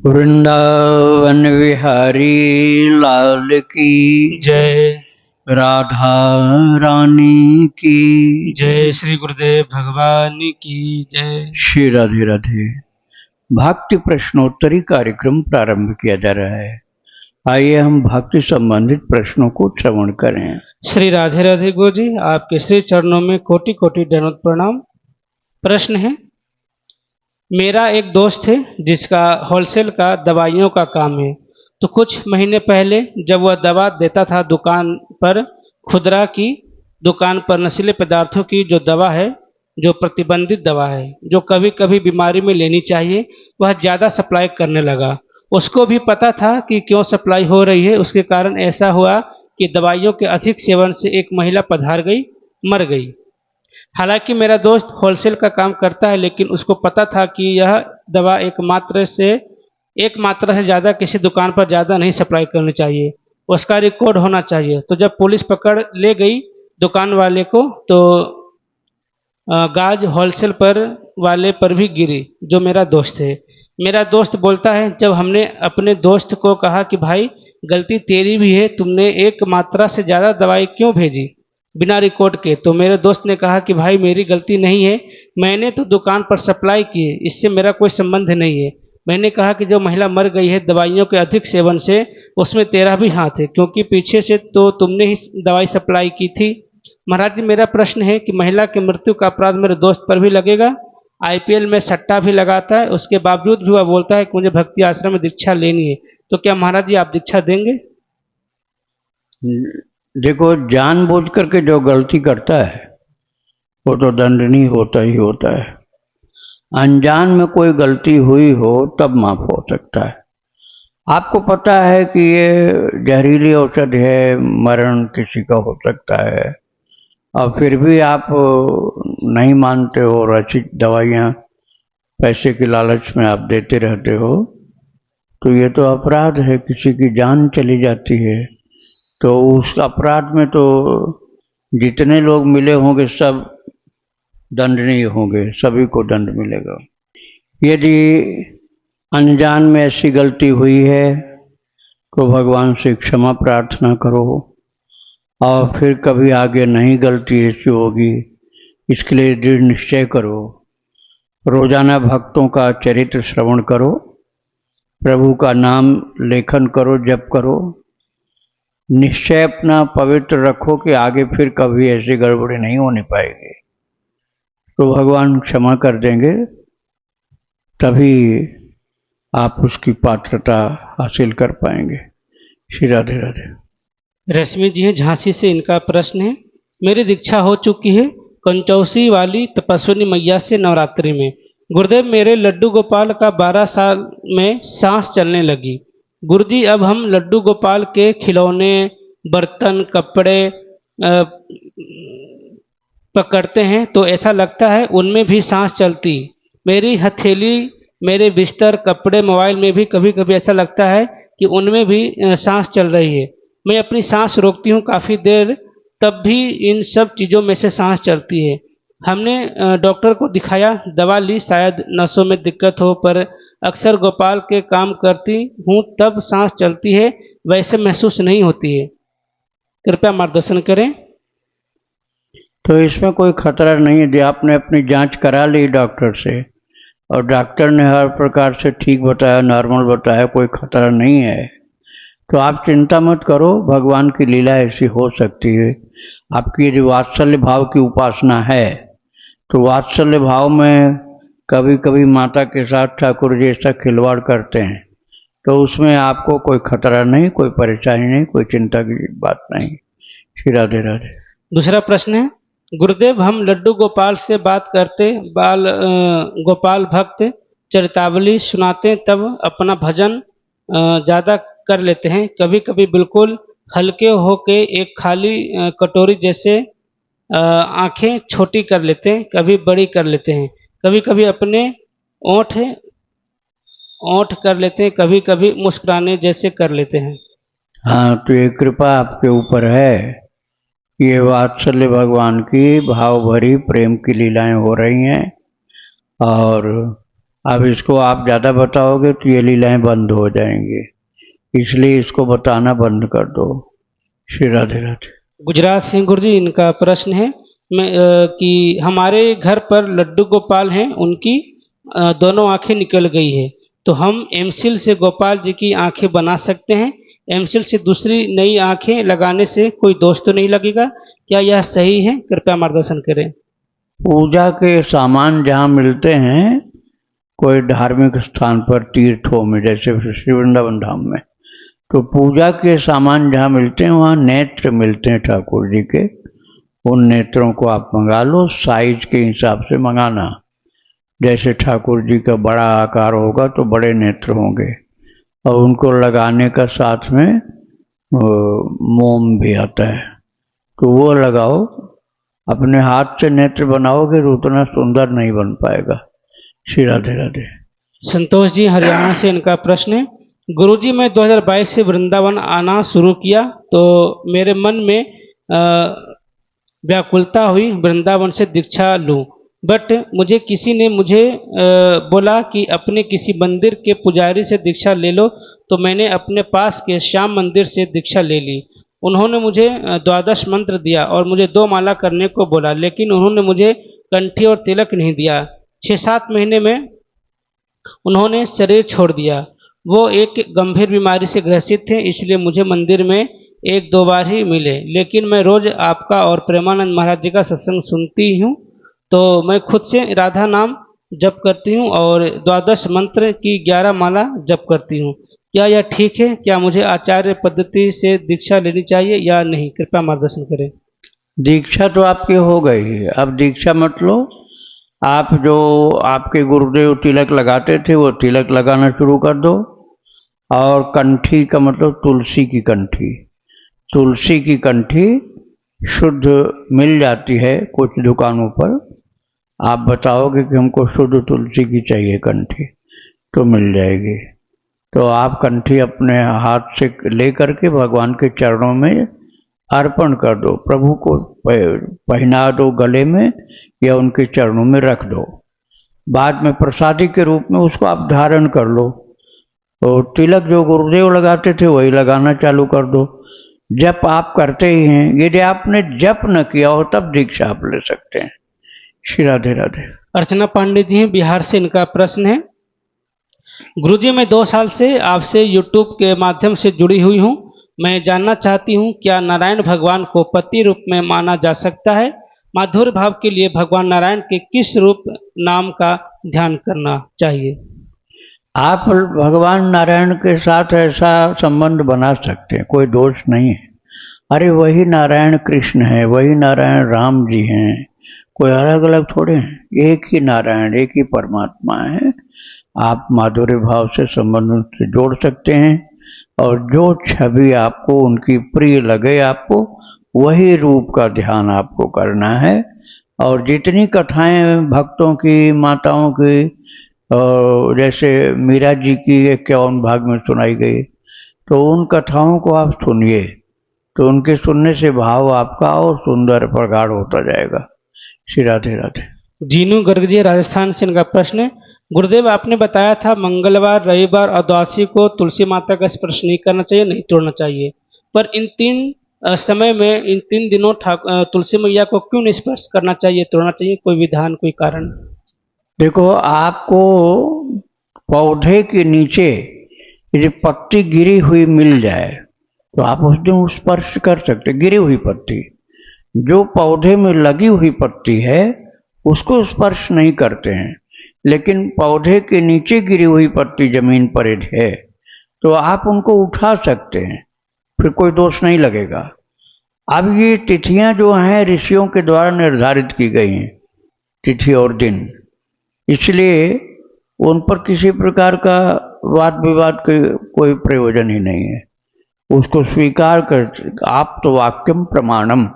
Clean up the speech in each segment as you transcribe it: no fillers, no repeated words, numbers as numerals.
वृंदावन विहारी लाल की जय। राधा रानी की जय। श्री गुरुदेव भगवान की जय। श्री राधे राधे। भक्ति प्रश्नोत्तरी कार्यक्रम प्रारंभ किया जा रहा है। आइए हम भक्ति संबंधित प्रश्नों को श्रवण करें। श्री राधे राधे गुरु जी, आपके श्री चरणों में कोटि कोटि दंडवत प्रणाम। प्रश्न है, मेरा एक दोस्त है जिसका होलसेल का दवाइयों का काम है। तो कुछ महीने पहले जब वह दवा देता था दुकान पर, खुदरा की दुकान पर नशीले पदार्थों की जो दवा है, जो प्रतिबंधित दवा है, जो कभी कभी बीमारी में लेनी चाहिए, वह ज़्यादा सप्लाई करने लगा। उसको भी पता था कि क्यों सप्लाई हो रही है। उसके कारण ऐसा हुआ कि दवाइयों के अधिक सेवन से एक महिला पधार गई, मर गई। हालांकि मेरा दोस्त होलसेल का काम करता है, लेकिन उसको पता था कि यह दवा एक मात्रा से ज़्यादा किसी दुकान पर ज़्यादा नहीं सप्लाई करनी चाहिए, उसका रिकॉर्ड होना चाहिए। तो जब पुलिस पकड़ ले गई दुकान वाले को, तो गाज होलसेल पर वाले पर भी गिरी, जो मेरा दोस्त है। मेरा दोस्त बोलता है, जब हमने अपने दोस्त को कहा कि भाई गलती तेरी भी है, तुमने एक मात्रा से ज़्यादा दवाई क्यों भेजी बिना रिकॉर्ड के, तो मेरे दोस्त ने कहा कि भाई मेरी गलती नहीं है, मैंने तो दुकान पर सप्लाई की है, इससे मेरा कोई संबंध नहीं है। मैंने कहा कि जो महिला मर गई है दवाइयों के अधिक सेवन से, उसमें तेरा भी हाथ है, क्योंकि पीछे से तो तुमने ही दवाई सप्लाई की थी। महाराज जी, मेरा प्रश्न है कि महिला की मृत्यु का अपराध मेरे दोस्त पर भी लगेगा। आईपीएल में सट्टा भी लगाता है, उसके बावजूद भी वह बोलता है कि मुझे भक्ति आश्रम में दीक्षा लेनी है। तो क्या महाराज जी आप दीक्षा देंगे? देखो, जानबूझ करके जो गलती करता है वो तो दंडनीय होता ही होता है। अनजान में कोई गलती हुई हो तब माफ हो सकता है। आपको पता है कि ये जहरीली औषधि है, मरण किसी का हो सकता है, और फिर भी आप नहीं मानते हो, रचित दवाइयाँ पैसे के लालच में आप देते रहते हो, तो ये तो अपराध है। किसी की जान चली जाती है तो उस अपराध में तो जितने लोग मिले होंगे सब दंडनीय होंगे, सभी को दंड मिलेगा। यदि अनजान में ऐसी गलती हुई है तो भगवान से क्षमा प्रार्थना करो, और फिर कभी आगे नहीं गलती ऐसी होगी, इसके लिए दृढ़ निश्चय करो। रोजाना भक्तों का चरित्र श्रवण करो, प्रभु का नाम लेखन करो, जप करो। निश्चय अपना पवित्र रखो कि आगे फिर कभी ऐसी गड़बड़ी नहीं होने पाएगी, तो भगवान क्षमा कर देंगे। तभी आप उसकी पात्रता हासिल कर पाएंगे। श्री राधे राधे। रश्मि जी हैं झांसी से, इनका प्रश्न है, मेरी दीक्षा हो चुकी है कंचौसी वाली तपस्विनी मैया से नवरात्रि में। गुरुदेव, मेरे लड्डू गोपाल का 12 साल में सांस चलने लगी। गुरुजी, अब हम लड्डू गोपाल के खिलौने, बर्तन, कपड़े पकड़ते हैं तो ऐसा लगता है उनमें भी सांस चलती। मेरी हथेली, मेरे बिस्तर, कपड़े, मोबाइल में भी कभी कभी ऐसा लगता है कि उनमें भी सांस चल रही है। मैं अपनी सांस रोकती हूँ काफ़ी देर, तब भी इन सब चीज़ों में से सांस चलती है। हमने डॉक्टर को दिखाया, दवा ली, शायद नसों में दिक्कत हो, पर अक्सर गोपाल के काम करती हूँ तब सांस चलती है, वैसे महसूस नहीं होती है। कृपया मार्गदर्शन करें। तो इसमें कोई खतरा नहीं है। यदि आपने अपनी जांच करा ली डॉक्टर से और डॉक्टर ने हर प्रकार से ठीक बताया, नॉर्मल बताया, कोई खतरा नहीं है, तो आप चिंता मत करो। भगवान की लीला ऐसी हो सकती है। आपकी यदि वात्सल्य भाव की उपासना है तो वात्सल्य भाव में कभी कभी माता के साथ ठाकुर जी ऐसा खिलवाड़ करते हैं, तो उसमें आपको कोई खतरा नहीं, कोई परेशानी नहीं, कोई चिंता की बात नहीं। श्री राधे राधे। दूसरा प्रश्न है, गुरुदेव, हम लड्डू गोपाल से बात करते, गोपाल भक्त चरितावली सुनाते, तब अपना भजन ज़्यादा कर लेते हैं। कभी कभी बिल्कुल हल्के होके एक खाली कटोरी जैसे आंखें छोटी कर लेते हैं, कभी बड़ी कर लेते हैं, कभी कभी अपने ओठ कर लेते हैं, कभी कभी मुस्कुराने जैसे कर लेते हैं। हाँ, तो ये कृपा आपके ऊपर है। ये वात्सल्य भगवान की भाव भरी प्रेम की लीलाएं हो रही हैं, और अब इसको आप ज़्यादा बताओगे तो ये लीलाएं बंद हो जाएंगी, इसलिए इसको बताना बंद कर दो। श्री राधे राधे। गुजरात सिंह गुरुजी, इनका प्रश्न है कि हमारे घर पर लड्डू गोपाल हैं, उनकी दोनों आंखें निकल गई है, तो हम एमसील से गोपाल जी की आंखें बना सकते हैं? एमसील से दूसरी नई आंखें लगाने से कोई दोष तो नहीं लगेगा? क्या यह सही है? कृपया मार्गदर्शन करें। पूजा के सामान जहाँ मिलते हैं कोई धार्मिक स्थान पर, तीर्थों में, जैसे श्री वृंदावन धाम में, तो पूजा के सामान जहाँ मिलते हैं वहाँ नेत्र मिलते हैं ठाकुर जी के। उन नेत्रों को आप मंगा लो, साइज के हिसाब से मंगाना। जैसे ठाकुर जी का बड़ा आकार होगा तो बड़े नेत्र होंगे, और उनको लगाने का साथ में मोम भी आता है, तो वो लगाओ। अपने हाथ से नेत्र बनाओगे तो उतना सुंदर नहीं बन पाएगा। श्री राधे राधे। संतोष जी हरियाणा से, इनका प्रश्न है, गुरुजी मैं 2022 से वृंदावन आना शुरू किया तो मेरे मन में व्याकुलता हुई वृंदावन से दीक्षा लूं, बट किसी ने मुझे बोला कि अपने किसी मंदिर के पुजारी से दीक्षा ले लो, तो मैंने अपने पास के श्याम मंदिर से दीक्षा ले ली। उन्होंने मुझे 12 मंत्र दिया और मुझे 2 माला करने को बोला, लेकिन उन्होंने मुझे कंठी और तिलक नहीं दिया। 6-7 महीने में उन्होंने शरीर छोड़ दिया। वो एक गंभीर बीमारी से ग्रसित थे, इसलिए मुझे मंदिर में 1-2 बार ही मिले, लेकिन मैं रोज आपका और प्रेमानंद महाराज जी का सत्संग सुनती हूँ, तो मैं खुद से राधा नाम जप करती हूँ और 12 मंत्र की 11 माला जप करती हूँ। क्या यह ठीक है? क्या मुझे आचार्य पद्धति से दीक्षा लेनी चाहिए या नहीं? कृपया मार्गदर्शन करें। दीक्षा तो आपकी हो गई, अब दीक्षा मत लो। आप जो आपके गुरुदेव तिलक लगाते थे वो तिलक लगाना शुरू कर दो, और कंठी का मतलब तुलसी की कंठी। तुलसी की कंठी शुद्ध मिल जाती है कुछ दुकानों पर। आप बताओगे कि हमको शुद्ध तुलसी की चाहिए कंठी, तो मिल जाएगी। तो आप कंठी अपने हाथ से ले करके भगवान के चरणों में अर्पण कर दो, प्रभु को पहना दो गले में या उनके चरणों में रख दो। बाद में प्रसादी के रूप में उसको आप धारण कर लो। और तिलक जो गुरुदेव लगाते थे वही लगाना चालू कर दो। जप आप करते ही हैं, यदि आपने जप न किया हो तब दीक्षा आप ले सकते हैं। श्री राधे राधे। अर्चना पांडे जी हैं बिहार से, इनका प्रश्न है, गुरुजी मैं 2 साल से आपसे यूट्यूब के माध्यम से जुड़ी हुई हूँ। मैं जानना चाहती हूँ क्या नारायण भगवान को पति रूप में माना जा सकता है? माधुर्य भाव के लिए भगवान नारायण के किस रूप नाम का ध्यान करना चाहिए? आप भगवान नारायण के साथ ऐसा संबंध बना सकते हैं, कोई दोष नहीं है। अरे वही नारायण कृष्ण है, वही नारायण राम जी हैं, कोई अलग अलग थोड़े हैं, एक ही नारायण, एक ही परमात्मा है। आप माधुर्य भाव से संबंध से जोड़ सकते हैं, और जो छवि आपको उनकी प्रिय लगे आपको वही रूप का ध्यान आपको करना है। और जितनी कथाएं भक्तों की, माताओं की, और जैसे मीरा जी की 51 भाग में सुनाई गई, तो उन कथाओं को आप सुनिए, तो उनके सुनने से भाव आपका और सुंदर प्रगाढ़ होता जाएगा। श्री राधे राधे। जीनू गर्ग जी राजस्थान से, इनका प्रश्न है, गुरुदेव आपने बताया था मंगलवार, रविवार और द्वादशी को तुलसी माता का स्पर्श नहीं करना चाहिए, नहीं तोड़ना चाहिए, पर इन 3 समय में, इन 3 दिनों तुलसी मैया को क्यों नहीं स्पर्श करना चाहिए, तोड़ना चाहिए? कोई विधान, कोई कारण? देखो, आपको पौधे के नीचे यदि पत्ती गिरी हुई मिल जाए तो आप उस दिन स्पर्श कर सकते। गिरी हुई पत्ती, जो पौधे में लगी हुई पत्ती है उसको स्पर्श नहीं करते हैं, लेकिन पौधे के नीचे गिरी हुई पत्ती जमीन पर है तो आप उनको उठा सकते हैं, फिर कोई दोष नहीं लगेगा। अब ये तिथियां जो हैं ऋषियों के द्वारा निर्धारित की गई हैं, तिथि और दिन, इसलिए उन पर किसी प्रकार का वाद विवाद का कोई प्रयोजन ही नहीं है। उसको स्वीकार कर, आप्त वाक्यम प्रमाणम,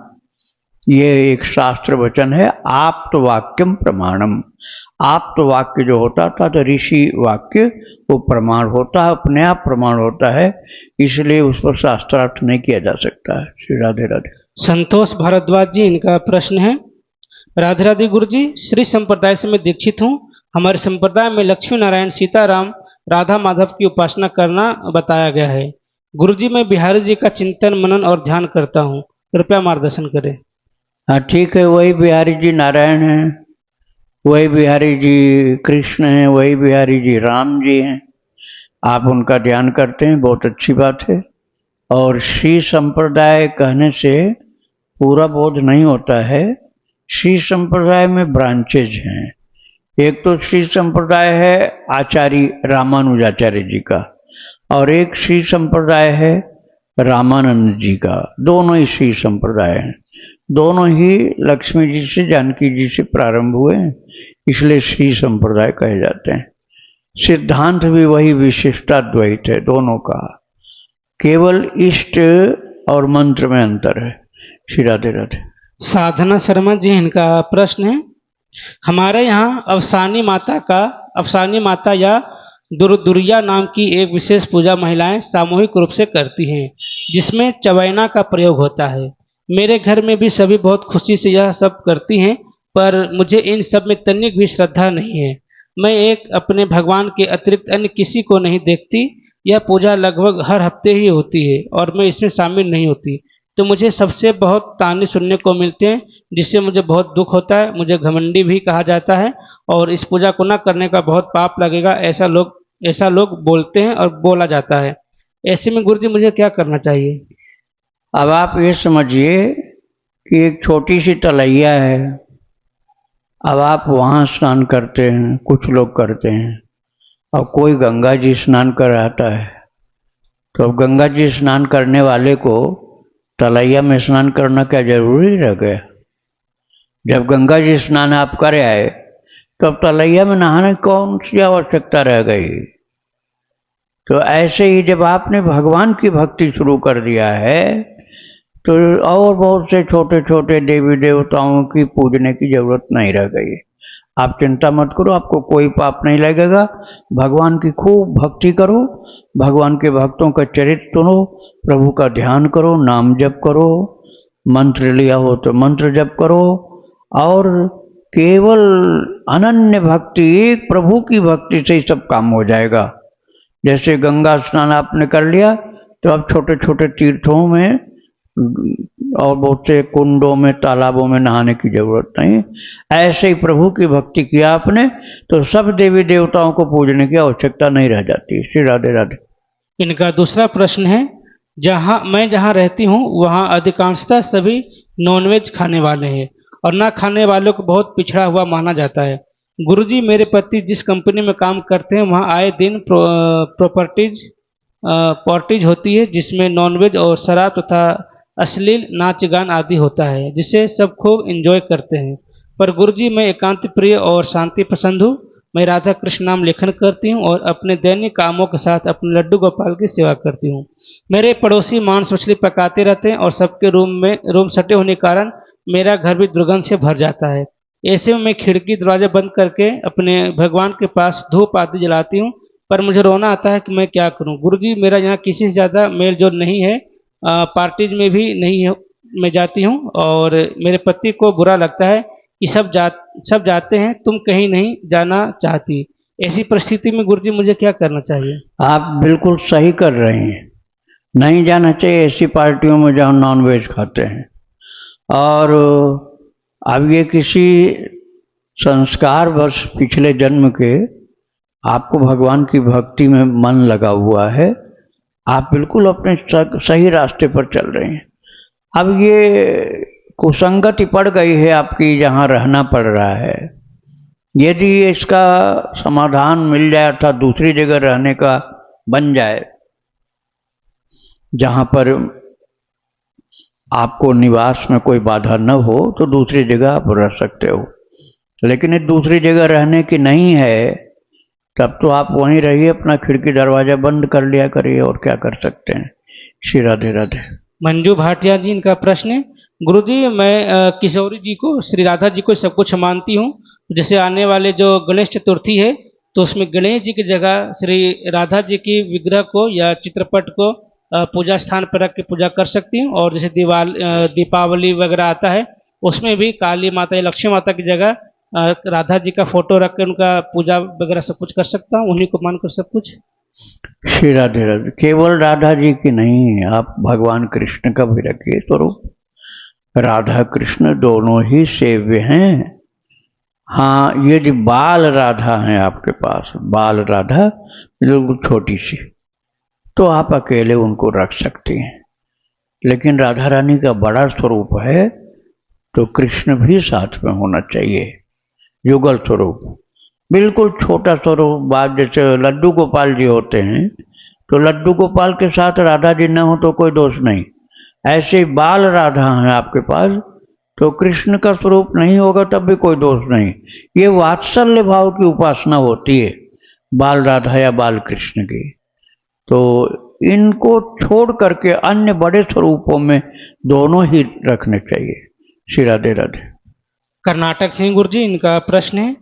ये एक शास्त्र वचन है, आप्त वाक्यम प्रमाणम। आप्त वाक्य जो होता था तो ऋषि वाक्य वो प्रमाण होता है, अपने आप प्रमाण होता है, इसलिए उस पर शास्त्रार्थ नहीं किया जा सकता है। श्री राधे राधे। संतोष भारद्वाज जी, इनका प्रश्न है, राधे राधे गुरु जी, श्री संप्रदाय से मैं दीक्षित हूँ। हमारे संप्रदाय में लक्ष्मी नारायण सीताराम राधा माधव की उपासना करना बताया गया है। गुरुजी, मैं बिहारी जी का चिंतन मनन और ध्यान करता हूँ, कृपया मार्गदर्शन करें। हाँ ठीक है, वही बिहारी जी नारायण हैं, वही बिहारी जी कृष्ण हैं, वही बिहारी जी राम जी हैं। आप उनका ध्यान करते हैं, बहुत अच्छी बात है। और श्री संप्रदाय कहने से पूरा बोध नहीं होता है। श्री संप्रदाय में ब्रांचेज हैं। एक तो श्री संप्रदाय है आचार्य रामानुजाचार्य जी का, और एक श्री संप्रदाय है रामानंद जी का। दोनों ही श्री संप्रदाय हैं, दोनों ही लक्ष्मी जी से जानकी जी से प्रारंभ हुए हैं, इसलिए श्री संप्रदाय कहे जाते हैं। सिद्धांत भी वही विशिष्टाद्वैत है दोनों का, केवल इष्ट और मंत्र में अंतर है। श्री राधे राधे। साधना शर्मा जी, इनका प्रश्न है, हमारे यहाँ अफसानी माता या दुर्दुरिया नाम की एक विशेष पूजा महिलाएं सामूहिक रूप से करती हैं, जिसमें चवैना का प्रयोग होता है। मेरे घर में भी सभी बहुत खुशी से यह सब करती हैं, पर मुझे इन सब में तनिक भी श्रद्धा नहीं है। मैं एक अपने भगवान के अतिरिक्त अन्य किसी को नहीं देखती। यह पूजा लगभग हर हफ्ते ही होती है और मैं इसमें शामिल नहीं होती, तो मुझे सबसे बहुत ताने सुनने को मिलते हैं, जिससे मुझे बहुत दुख होता है। मुझे घमंडी भी कहा जाता है और इस पूजा को न करने का बहुत पाप लगेगा, ऐसा लोग बोलते हैं और बोला जाता है। ऐसे में गुरुजी मुझे क्या करना चाहिए? अब आप ये समझिए कि एक छोटी सी तलैया है, अब आप वहाँ स्नान करते हैं, कुछ लोग करते हैं, और कोई गंगा जी स्नान कर आता है, तो अब गंगा जी स्नान करने वाले को तलैया में स्नान करना क्या जरूरी रह गया? जब गंगा जी स्नान आप कर आए तो अब तलैया में नहाने कौन सी आवश्यकता रह गई? तो ऐसे ही जब आपने भगवान की भक्ति शुरू कर दिया है तो और बहुत से छोटे छोटे देवी देवताओं की पूजने की जरूरत नहीं रह गई। आप चिंता मत करो, आपको कोई पाप नहीं लगेगा। भगवान की खूब भक्ति करो, भगवान के भक्तों का चरित्र सुनो, प्रभु का ध्यान करो, नाम जप करो, मंत्र लिया हो तो मंत्र जप करो, और केवल अनन्य भक्ति, एक प्रभु की भक्ति से ही सब काम हो जाएगा। जैसे गंगा स्नान आपने कर लिया तो अब छोटे छोटे तीर्थों में और बहुत से कुंडों में, तालाबों में नहाने की जरूरत नहीं। ऐसे ही प्रभु की भक्ति किया आपने तो सब देवी देवताओं को पूजने की आवश्यकता नहीं रह जाती। श्री राधे राधे। इनका दूसरा प्रश्न है, मैं जहाँ रहती हूँ वहाँ अधिकांशतः सभी नॉनवेज खाने वाले हैं और ना खाने वालों को बहुत पिछड़ा हुआ माना जाता है। गुरुजी, मेरे पति जिस कंपनी में काम करते हैं वहाँ आए दिन पार्टीज होती है, जिसमें नॉनवेज और शराब तथा अश्लील नाच गान आदि होता है, जिसे सब खूब एंजॉय करते हैं। पर गुरुजी, मैं एकांत प्रिय और शांति पसंद हूँ। मैं राधा कृष्ण नाम लेखन करती हूँ और अपने दैनिक कामों के साथ अपने लड्डू गोपाल की सेवा करती हूँ। मेरे पड़ोसी मांस मछली पकाते रहते हैं और सबके रूम सटे होने के कारण मेरा घर भी दुर्गंध से भर जाता है। ऐसे में मैं खिड़की दरवाजा बंद करके अपने भगवान के पास धूप आदि जलाती हूँ, पर मुझे रोना आता है कि मैं क्या करूँ। गुरुजी, मेरा यहाँ किसी से ज़्यादा मेल जोल नहीं है, पार्टीज में भी नहीं है, मैं जाती हूँ और मेरे पति को बुरा लगता है कि सब जाते हैं, तुम कहीं नहीं जाना चाहती। ऐसी परिस्थिति में गुरुजी मुझे क्या करना चाहिए? आप बिल्कुल सही कर रहे हैं, नहीं जाना चाहिए ऐसी पार्टियों में जहाँ नॉनवेज खाते हैं। और अब ये किसी संस्कार वर्ष पिछले जन्म के आपको भगवान की भक्ति में मन लगा हुआ है, आप बिल्कुल अपने सही रास्ते पर चल रहे हैं। अब ये कुसंगति पड़ गई है आपकी, जहाँ रहना पड़ रहा है, यदि इसका समाधान मिल जाए अर्थात दूसरी जगह रहने का बन जाए जहाँ पर आपको निवास में कोई बाधा न हो, तो दूसरी जगह आप रह सकते हो। लेकिन यदि दूसरी जगह रहने की नहीं है तब तो आप वहीं रहिए, अपना खिड़की दरवाजा बंद कर लिया करिए, और क्या कर सकते हैं। श्री राधे राधे। मंजू भाटिया जी, इनका प्रश्न है, गुरुजी, मैं किशोरी जी को, श्री राधा जी को सब कुछ मानती हूँ। जैसे आने वाले जो गणेश चतुर्थी है तो उसमें गणेश जी की जगह श्री राधा जी की विग्रह को या चित्रपट को पूजा स्थान पर रख के पूजा कर सकती हूँ। और जैसे दीपावली वगैरह आता है उसमें भी काली माता या लक्ष्मी माता की जगह राधा जी का फोटो रख के उनका पूजा वगैरह सब कुछ कर सकता हूँ, उन्हीं को मानकर सब कुछ? श्री राधे राधे। केवल राधा जी की नहीं, आप भगवान कृष्ण का भी रखिए स्वरूप। राधा कृष्ण दोनों ही सेव्य हैं। हाँ, यदि बाल राधा है आपके पास, बाल राधा बिल्कुल छोटी सी, तो आप अकेले उनको रख सकती हैं। लेकिन राधा रानी का बड़ा स्वरूप है तो कृष्ण भी साथ में होना चाहिए, युगल स्वरूप। बिल्कुल छोटा स्वरूप, बात जैसे लड्डू गोपाल जी होते हैं, तो लड्डू गोपाल के साथ राधा जी न हो तो कोई दोष नहीं। ऐसे ही बाल राधा है आपके पास, तो कृष्ण का स्वरूप नहीं होगा तब भी कोई दोष नहीं। ये वात्सल्य भाव की उपासना होती है, बाल राधा या बाल कृष्ण की। तो इनको छोड़ करके अन्य बड़े स्वरूपों में दोनों ही रखने चाहिए। श्री राधे राधे। कर्नाटक से गुरु जी, इनका प्रश्न है,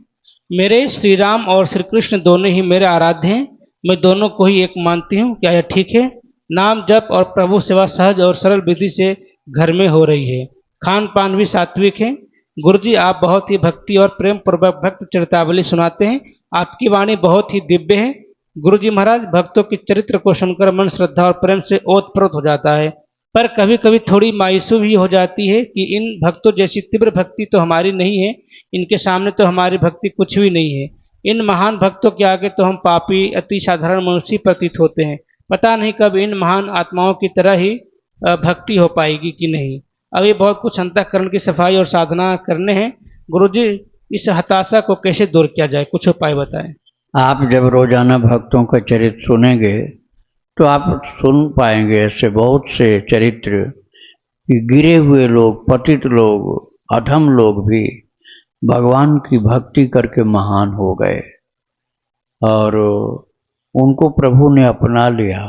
मेरे श्री राम और श्री कृष्ण दोनों ही मेरे आराध्य हैं, मैं दोनों को ही एक मानती हूँ, क्या यह ठीक है? नाम जप और प्रभु सेवा सहज और सरल विधि से घर में हो रही है, खान पान भी सात्विक है। गुरु जी, आप बहुत ही भक्ति और प्रेम पूर्वक भक्त चरितावली सुनाते हैं, आपकी वाणी बहुत ही दिव्य है। गुरु जी महाराज, भक्तों के चरित्र को सुनकर मन श्रद्धा और प्रेम से ओतप्रोत हो जाता है, पर कभी कभी थोड़ी मायूसी भी हो जाती है कि इन भक्तों जैसी तीव्र भक्ति तो हमारी नहीं है, इनके सामने तो हमारी भक्ति कुछ भी नहीं है। इन महान भक्तों के आगे तो हम पापी अति साधारण मनुष्य प्रतीत होते हैं। पता नहीं कब इन महान आत्माओं की तरह ही भक्ति हो पाएगी कि नहीं। अभी बहुत कुछ अंतःकरण की सफाई और साधना करने हैं। गुरुजी, इस हताशा को कैसे दूर किया जाए, कुछ उपाय बताएं। आप जब रोजाना भक्तों का चरित्र सुनेंगे तो आप सुन पाएंगे ऐसे बहुत से चरित्र कि गिरे हुए लोग, पतित लोग, अधम लोग भी भगवान की भक्ति करके महान हो गए और उनको प्रभु ने अपना लिया।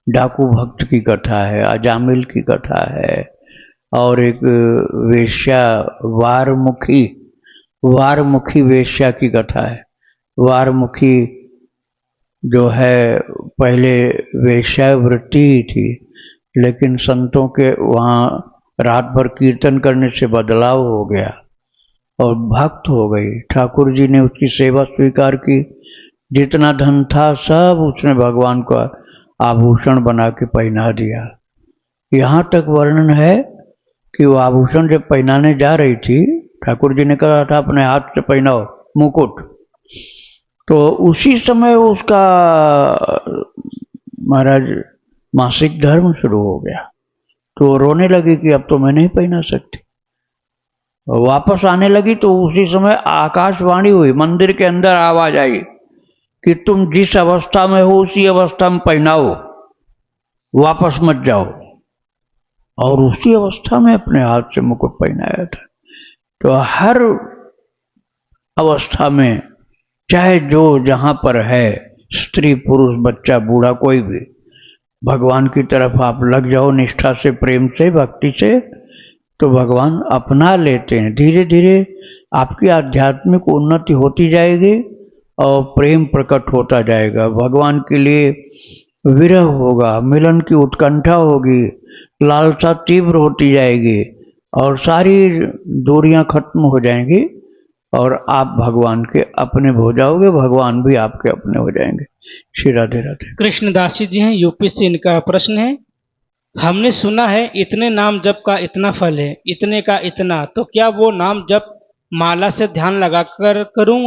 डाकू भक्त की कथा है, अजामिल की कथा है, और एक वेश्या वारमुखी वेश्या की कथा है। वारमुखी जो है पहले वेश्या वृत्ति ही थी, लेकिन संतों के वहाँ रात भर कीर्तन करने से बदलाव हो गया और भक्त हो गई। ठाकुर जी ने उसकी सेवा स्वीकार की, जितना धन था सब उसने भगवान का आभूषण बना के पहना दिया। यहाँ तक वर्णन है कि वो आभूषण जब पहनाने जा रही थी, ठाकुर जी ने कहा था अपने हाथ से पहनाओ मुकुट, तो उसी समय उसका महाराज मासिक धर्म शुरू हो गया। तो रोने लगी कि अब तो मैं नहीं पहना सकती। वापस आने लगी तो उसी समय आकाशवाणी हुई, मंदिर के अंदर आवाज आई कि तुम जिस अवस्था में हो उसी अवस्था में पहनाओ, वापस मत जाओ। और उसी अवस्था में अपने हाथ से मुकुट पहनाया था। तो हर अवस्था में, चाहे जो जहां पर है, स्त्री पुरुष बच्चा बूढ़ा कोई भी, भगवान की तरफ आप लग जाओ निष्ठा से, प्रेम से, भक्ति से, तो भगवान अपना लेते हैं। धीरे धीरे आपकी आध्यात्मिक उन्नति होती जाएगी और प्रेम प्रकट होता जाएगा। भगवान के लिए विरह होगा, मिलन की उत्कंठा होगी, लालसा तीव्र होती जाएगी और सारी दूरियां खत्म हो जाएंगी और आप भगवान के अपने हो जाओगे, भगवान भी आपके अपने हो जाएंगे। श्री राधे राधे। कृष्णदासी जी हैं यूपी से, इनका प्रश्न है, हमने सुना है इतने नाम जप का इतना फल है, इतने का इतना, तो क्या वो नाम जप माला से ध्यान लगाकर करूं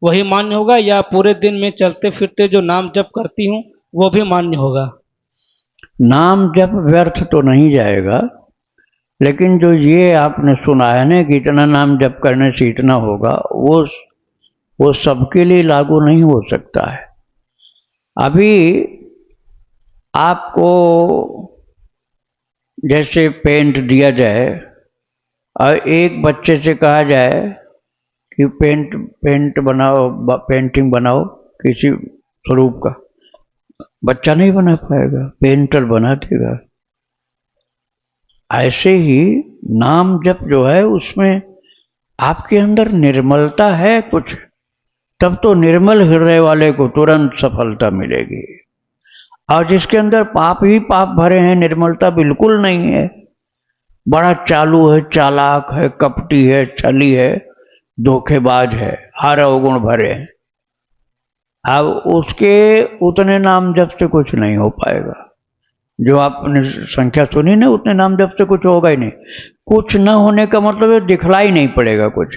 वही मान्य होगा, या पूरे दिन में चलते फिरते जो नाम जप करती हूं वो भी मान्य होगा? नाम जप व्यर्थ तो नहीं जाएगा, लेकिन जो ये आपने सुना है ना कि इतना नाम जप करने से इतना होगा, वो सबके लिए लागू नहीं हो सकता है। अभी आपको जैसे पेंट दिया जाए और एक बच्चे से कहा जाए कि पेंट बनाओ, पेंटिंग बनाओ किसी स्वरूप का, बच्चा नहीं बना पाएगा, पेंटर बना देगा। ऐसे ही नाम जप जो है उसमें आपके अंदर निर्मलता है कुछ, तब तो निर्मल हृदय वाले को तुरंत सफलता मिलेगी। और जिसके अंदर पाप ही पाप भरे हैं, निर्मलता बिल्कुल नहीं है, बड़ा चालू है, चालाक है, कपटी है, छली है, धोखेबाज है, हर अवगुण भरे हैं। अब उसके उतने नाम जप से कुछ नहीं हो पाएगा। जो आपने संख्या सुनी ना, उतने नाम जप से कुछ होगा ही नहीं। कुछ न होने का मतलब है दिखलाई नहीं पड़ेगा कुछ।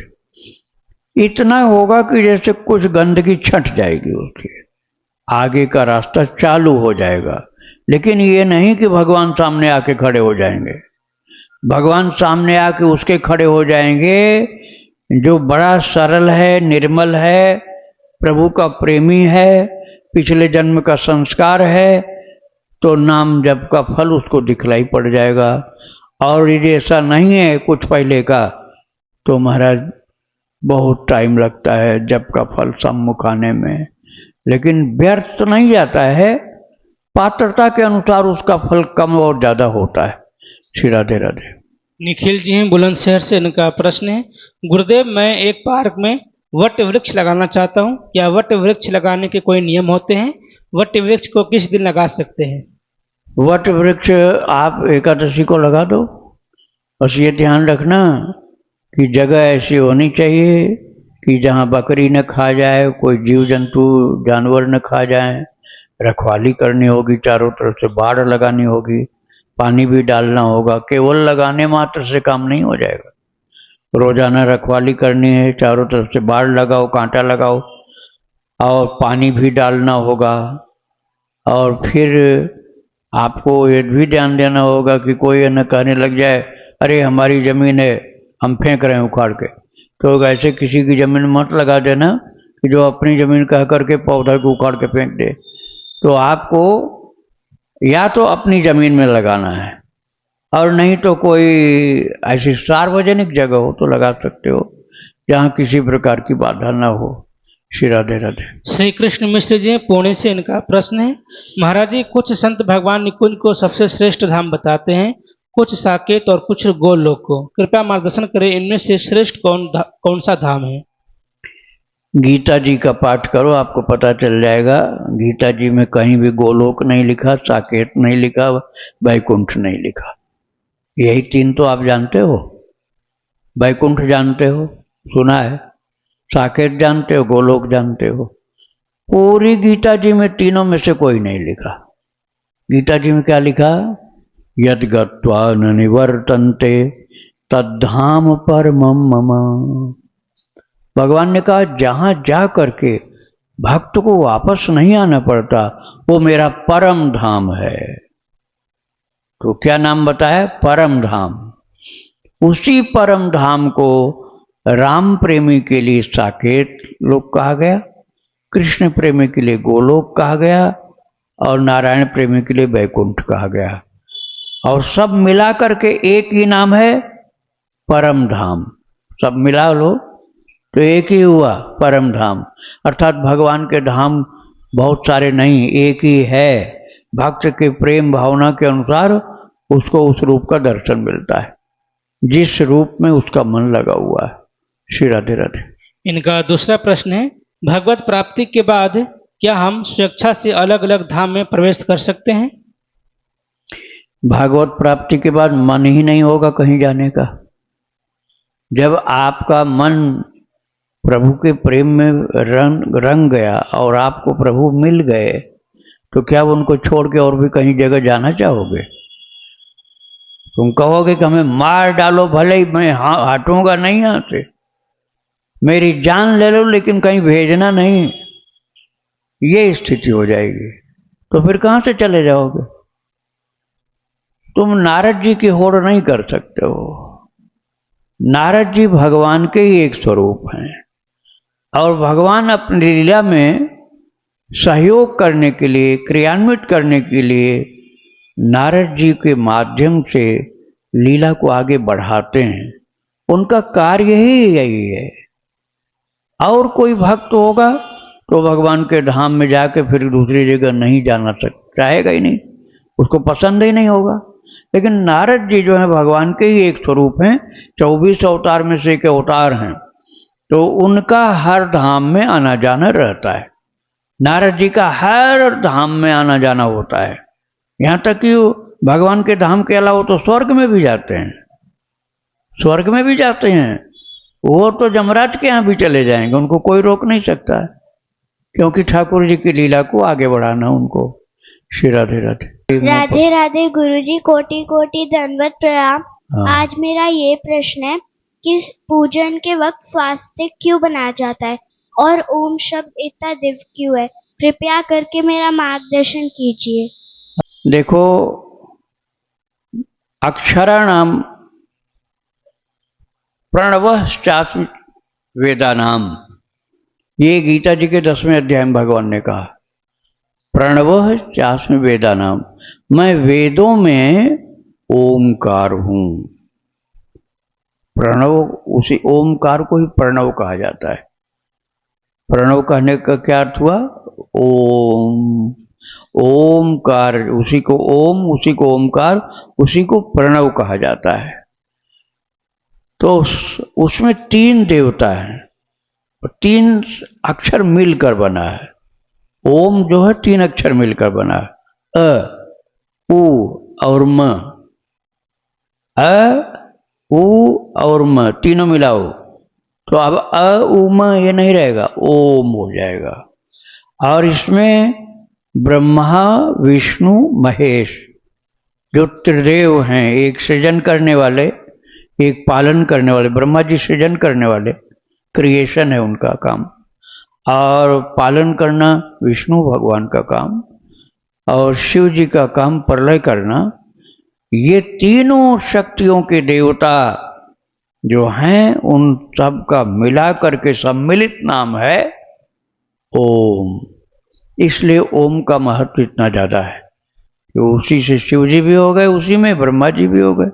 इतना होगा कि जैसे कुछ गंदगी छंट जाएगी उसकी, आगे का रास्ता चालू हो जाएगा। लेकिन ये नहीं कि भगवान सामने आके खड़े हो जाएंगे। भगवान सामने आके उसके खड़े हो जाएंगे जो बड़ा सरल है, निर्मल है, प्रभु का प्रेमी है, पिछले जन्म का संस्कार है, तो नाम जप का फल उसको दिखलाई पड़ जाएगा। और यदि ऐसा नहीं है कुछ पहले का, तो महाराज बहुत टाइम लगता है जप का फल सम्मुख आने में। लेकिन व्यर्थ तो नहीं जाता है, पात्रता के अनुसार उसका फल कम और ज्यादा होता है। श्री राधे राधे। निखिल जी हैं बुलंदशहर से, इनका प्रश्न है, गुरुदेव मैं एक पार्क में वट वृक्ष लगाना चाहता हूँ, क्या वट वृक्ष लगाने के कोई नियम होते हैं? वट वृक्ष को किस दिन लगा सकते हैं? वट वृक्ष आप एकादशी को लगा दो। बस ये ध्यान रखना कि जगह ऐसी होनी चाहिए कि जहाँ बकरी न खा जाए, कोई जीव जंतु जानवर न खा जाए। रखवाली करनी होगी, चारों तरफ से बाड़ लगानी होगी, पानी भी डालना होगा। केवल लगाने मात्र से काम नहीं हो जाएगा। रोजाना रखवाली करनी है, चारों तरफ से बाड़ लगाओ, कांटा लगाओ, और पानी भी डालना होगा। और फिर आपको ये भी ध्यान देना होगा कि कोई ये न कहने लग जाए अरे हमारी जमीन है, हम फेंक रहे हैं उखाड़ के। तो ऐसे किसी की जमीन मत लगा देना कि जो अपनी जमीन कह करके पौधा को उखाड़ के फेंक दे। तो आपको या तो अपनी जमीन में लगाना है, और नहीं तो कोई ऐसी सार्वजनिक जगह हो तो लगा सकते हो जहाँ किसी प्रकार की बाधा ना हो। श्री राधे राधे। श्री कृष्ण मिश्र जी पुणे से, इनका प्रश्न है, महाराज जी कुछ संत भगवान निकुंज को सबसे श्रेष्ठ धाम बताते हैं, कुछ साकेत और कुछ गोलोक को। कृपया मार्गदर्शन करें, इनमें से श्रेष्ठ कौन सा धाम है? गीता जी का पाठ करो, आपको पता चल जाएगा। गीता जी में कहीं भी गोलोक नहीं लिखा, साकेत नहीं लिखा, वैकुंठ नहीं लिखा। यही तीन तो आप जानते हो। वैकुंठ जानते हो, सुना है, साकेत जानते हो, गोलोक जानते हो। पूरी गीता जी में तीनों में से कोई नहीं लिखा। गीता जी में क्या लिखा? यद गत्वा न निवर्तन्ते तद्धाम परमं मम। भगवान ने कहा जहां जा करके भक्त को वापस नहीं आना पड़ता, वो मेरा परम धाम है। तो क्या नाम बताया? परम धाम। उसी परम धाम को राम प्रेमी के लिए साकेत लोक कहा गया, कृष्ण प्रेमी के लिए गोलोक कहा गया, और नारायण प्रेमी के लिए वैकुंठ कहा गया। और सब मिला करके एक ही नाम है, परम धाम। सब मिला लो तो एक ही हुआ, परम धाम। अर्थात भगवान के धाम बहुत सारे नहीं, एक ही है। भक्त के प्रेम भावना के अनुसार उसको उस रूप का दर्शन मिलता है, जिस रूप में उसका मन लगा हुआ है। श्री राधे राधे। इनका दूसरा प्रश्न है, भगवत प्राप्ति के बाद क्या हम स्वेच्छा से अलग अलग धाम में प्रवेश कर सकते हैं? भागवत प्राप्ति के बाद मन ही नहीं होगा कहीं जाने का। जब आपका मन प्रभु के प्रेम में रंग गया और आपको प्रभु मिल गए, तो क्या उनको छोड़ के और भी कहीं जगह जाना चाहोगे? तुम कहोगे कि हमें मार डालो, भले ही मैं हटूंगा नहीं यहाँ से, मेरी जान ले लो, लेकिन कहीं भेजना नहीं। ये स्थिति हो जाएगी, तो फिर कहाँ से चले जाओगे? तुम नारद जी की होड़ नहीं कर सकते हो। नारद जी भगवान के ही एक स्वरूप हैं, और भगवान अपनी लीला में सहयोग करने के लिए, क्रियान्वित करने के लिए नारद जी के माध्यम से लीला को आगे बढ़ाते हैं। उनका कार्य ही यही है। और कोई भक्त होगा तो भगवान के धाम में जाके फिर दूसरी जगह नहीं जाना चाहेगा ही नहीं, उसको पसंद ही नहीं होगा। लेकिन नारद जी जो है भगवान के ही एक स्वरूप हैं, 24 अवतार में से एक अवतार हैं, तो उनका हर धाम में आना जाना रहता है। नारद जी का हर धाम में आना जाना होता है। यहाँ तक कि भगवान के धाम के अलावा तो स्वर्ग में भी जाते हैं, स्वर्ग में भी जाते हैं। वो तो जमराट के यहाँ भी चले जाएंगे, उनको कोई रोक नहीं सकता है, क्योंकि ठाकुर जी की लीला को आगे बढ़ाना उनको। श्री राधे राधे। राधे राधे गुरुजी, कोटि कोटि दंडवत प्रणाम। हाँ। आज मेरा ये प्रश्न है कि पूजन के वक्त स्वास्तिक क्यों बनाया जाता है और ओम शब्द इतना दिव्य क्यों है? कृपया करके मेरा मार्गदर्शन कीजिए। देखो, अक्षराणाम प्रणवश्चास्मि वेदानाम, ये गीता जी के 10वें अध्याय में भगवान ने कहा, प्रणवः चास्मि वेदानाम, मैं वेदों में ओमकार हूं। प्रणव, उसी ओमकार को ही प्रणव कहा जाता है। प्रणव कहने का क्या अर्थ हुआ? ओम, ओमकार, उसी को ओम, उसी को ओमकार, उसी को प्रणव कहा जाता है। तो उसमें 3 देवता हैं, 3 अक्षर मिलकर बना है। ओम जो है 3 अक्षर मिलकर बना है, अ, उ और म। अ, उ और म तीनों मिलाओ तो अब अ उ म ये नहीं रहेगा, ओम हो जाएगा। और इसमें ब्रह्मा विष्णु महेश जो त्रिदेव हैं, एक सृजन करने वाले, एक पालन करने वाले। ब्रह्मा जी सृजन करने वाले, क्रिएशन है उनका काम, और पालन करना विष्णु भगवान का काम, और शिव जी का काम प्रलय करना। ये तीनों शक्तियों के देवता जो हैं, उन सब का मिला करके सम्मिलित नाम है ओम। इसलिए ओम का महत्व इतना ज्यादा है कि उसी से शिव जी भी हो गए, उसी में ब्रह्मा जी भी हो गए,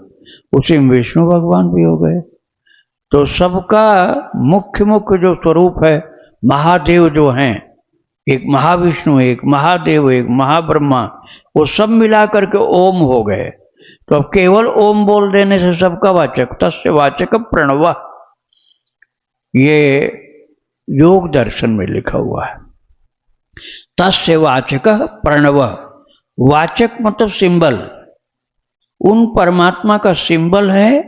उसी में विष्णु भगवान भी हो गए। तो सबका मुख्य मुख्य जो स्वरूप है, महादेव जो हैं, एक महाविष्णु, एक महादेव, एक महाब्रह्मा, वो सब मिला करके ओम हो गए। तो अब केवल ओम बोल देने से सबका वाचक, तस्य वाचक प्रणव, ये योग दर्शन में लिखा हुआ है। तस्य वाचक प्रणव, वाचक मतलब सिंबल, उन परमात्मा का सिंबल है,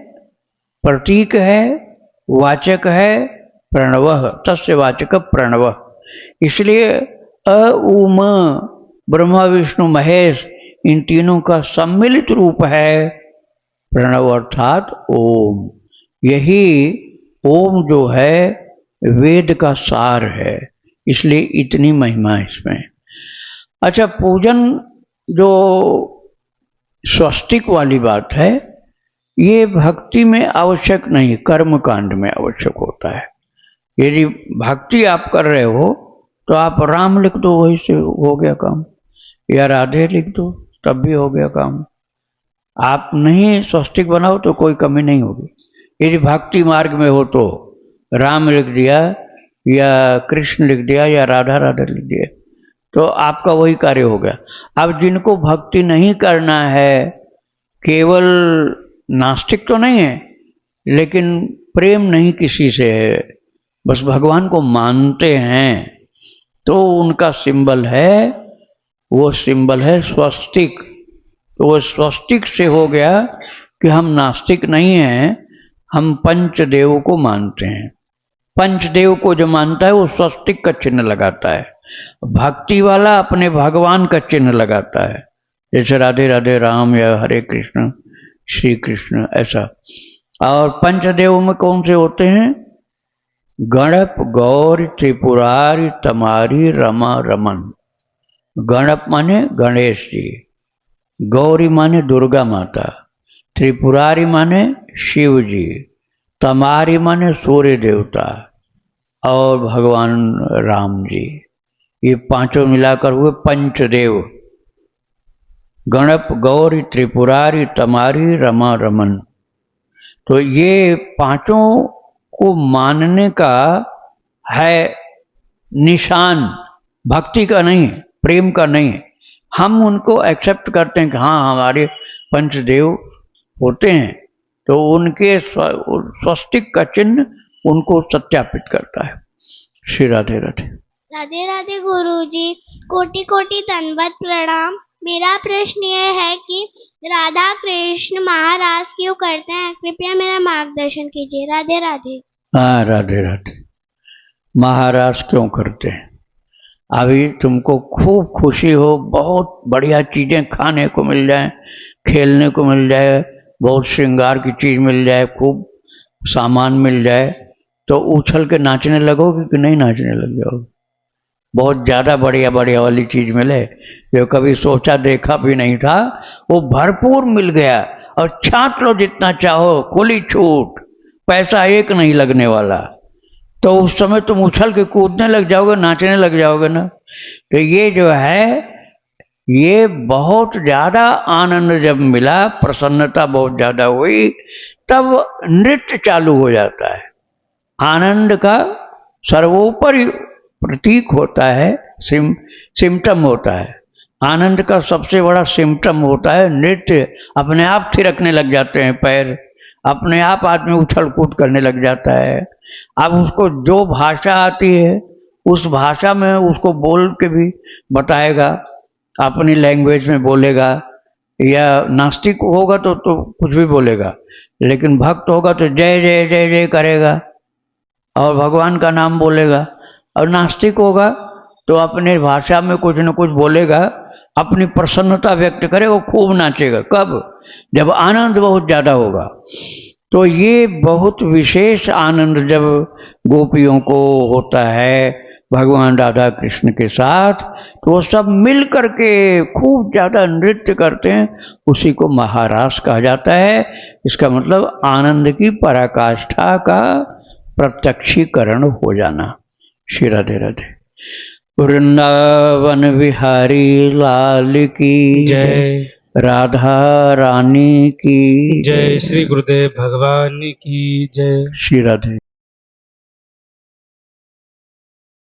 प्रतीक है, वाचक है प्रणव, तस्य वाचक प्रणव। इसलिए अ उ म, ब्रह्मा विष्णु महेश, इन तीनों का सम्मिलित रूप है प्रणव अर्थात ओम। यही ओम जो है वेद का सार है, इसलिए इतनी महिमा इसमें। अच्छा, पूजन जो स्वस्तिक वाली बात है, ये भक्ति में आवश्यक नहीं, कर्म कांड में आवश्यक होता है। यदि भक्ति आप कर रहे हो तो आप राम लिख दो, वही से हो गया काम, या राधे लिख दो, तब भी हो गया काम। आप नहीं स्वस्तिक बनाओ तो कोई कमी नहीं होगी। यदि भक्ति मार्ग में हो तो राम लिख दिया, या कृष्ण लिख दिया, या राधा राधा लिख दिया, तो आपका वही कार्य हो गया। अब जिनको भक्ति नहीं करना है, केवल नास्तिक तो नहीं है, लेकिन प्रेम नहीं किसी से है, बस भगवान को मानते हैं, तो उनका सिंबल है, वो सिंबल है स्वस्तिक। तो वो स्वस्तिक से हो गया कि हम नास्तिक नहीं हैं, हम पंचदेव को मानते हैं। पंचदेव को जो मानता है वो स्वस्तिक का चिन्ह लगाता है, भक्ति वाला अपने भगवान का चिन्ह लगाता है, जैसे राधे राधे राम या हरे कृष्ण श्री कृष्ण, ऐसा। और पंचदेव में कौन से होते हैं? गणप, गौरी, त्रिपुरारी, तमारी, रमा, रमन। गणप माने गणेश जी, गौरी माने दुर्गा माता, त्रिपुरारी माने शिव जी, तमारी माने सूर्य देवता, और भगवान राम जी। ये पांचों मिलाकर हुए पंचदेव, गणप, गौरी, त्रिपुरारी, तमारी, रमा, रमन। तो ये पांचों को मानने का है निशान, भक्ति का नहीं, प्रेम का नहीं। हम उनको एक्सेप्ट करते हैं कि हाँ हमारे पंचदेव होते हैं, तो उनके स्वस्तिक का चिन्ह उनको सत्यापित करता है। श्री राधे राधे। राधे राधे गुरुजी, कोटि कोटि दंडवत प्रणाम। मेरा प्रश्न ये है कि राधा कृष्ण महाराज क्यों करते हैं? कृपया मेरा मार्गदर्शन कीजिए। राधे राधे। हाँ, राधे राधे। महाराज क्यों करते हैं? अभी तुमको खूब खुशी हो, बहुत बढ़िया चीजें खाने को मिल जाए, खेलने को मिल जाए, बहुत श्रृंगार की चीज मिल जाए, खूब सामान मिल जाए, तो उछल के नाचने लगोगे कि नहीं नाचने लग जाओगे? बहुत ज्यादा बढ़िया बढ़िया वाली चीज मिले जो कभी सोचा देखा भी नहीं था, वो भरपूर मिल गया और छांट लो जितना चाहो, खुली छूट, पैसा एक नहीं लगने वाला, तो उस समय तुम उछल के कूदने लग जाओगे, नाचने लग जाओगे ना। तो ये जो है, ये बहुत ज्यादा आनंद जब मिला, प्रसन्नता बहुत ज्यादा हुई, तब नृत्य चालू हो जाता है। आनंद का सर्वोपरि प्रतीक होता है, सिम्टम होता है। आनंद का सबसे बड़ा सिम्टम होता है नृत्य। अपने आप थिरकने लग जाते हैं पैर, अपने आप आदमी उछल कूद करने लग जाता है। अब उसको जो भाषा आती है उस भाषा में उसको बोल के भी बताएगा, अपनी लैंग्वेज में बोलेगा, या नास्तिक होगा तो कुछ भी बोलेगा, लेकिन भक्त होगा तो जय जय जय जय करेगा और भगवान का नाम बोलेगा। और नास्तिक होगा तो अपने भाषा में कुछ न कुछ बोलेगा, अपनी प्रसन्नता व्यक्त करेगा, खूब नाचेगा। कब? जब आनंद बहुत ज्यादा होगा। तो ये बहुत विशेष आनंद जब गोपियों को होता है भगवान राधा कृष्ण के साथ, तो वो सब मिल करके खूब ज्यादा नृत्य करते हैं, उसी को महारास कहा जाता है। इसका मतलब आनंद की पराकाष्ठा का प्रत्यक्षीकरण हो जाना। श्री राधे राधे। वृंदावन विहारी लाल की जय। राधा रानी की जय। श्री गुरुदेव भगवान की जय। श्री राधे।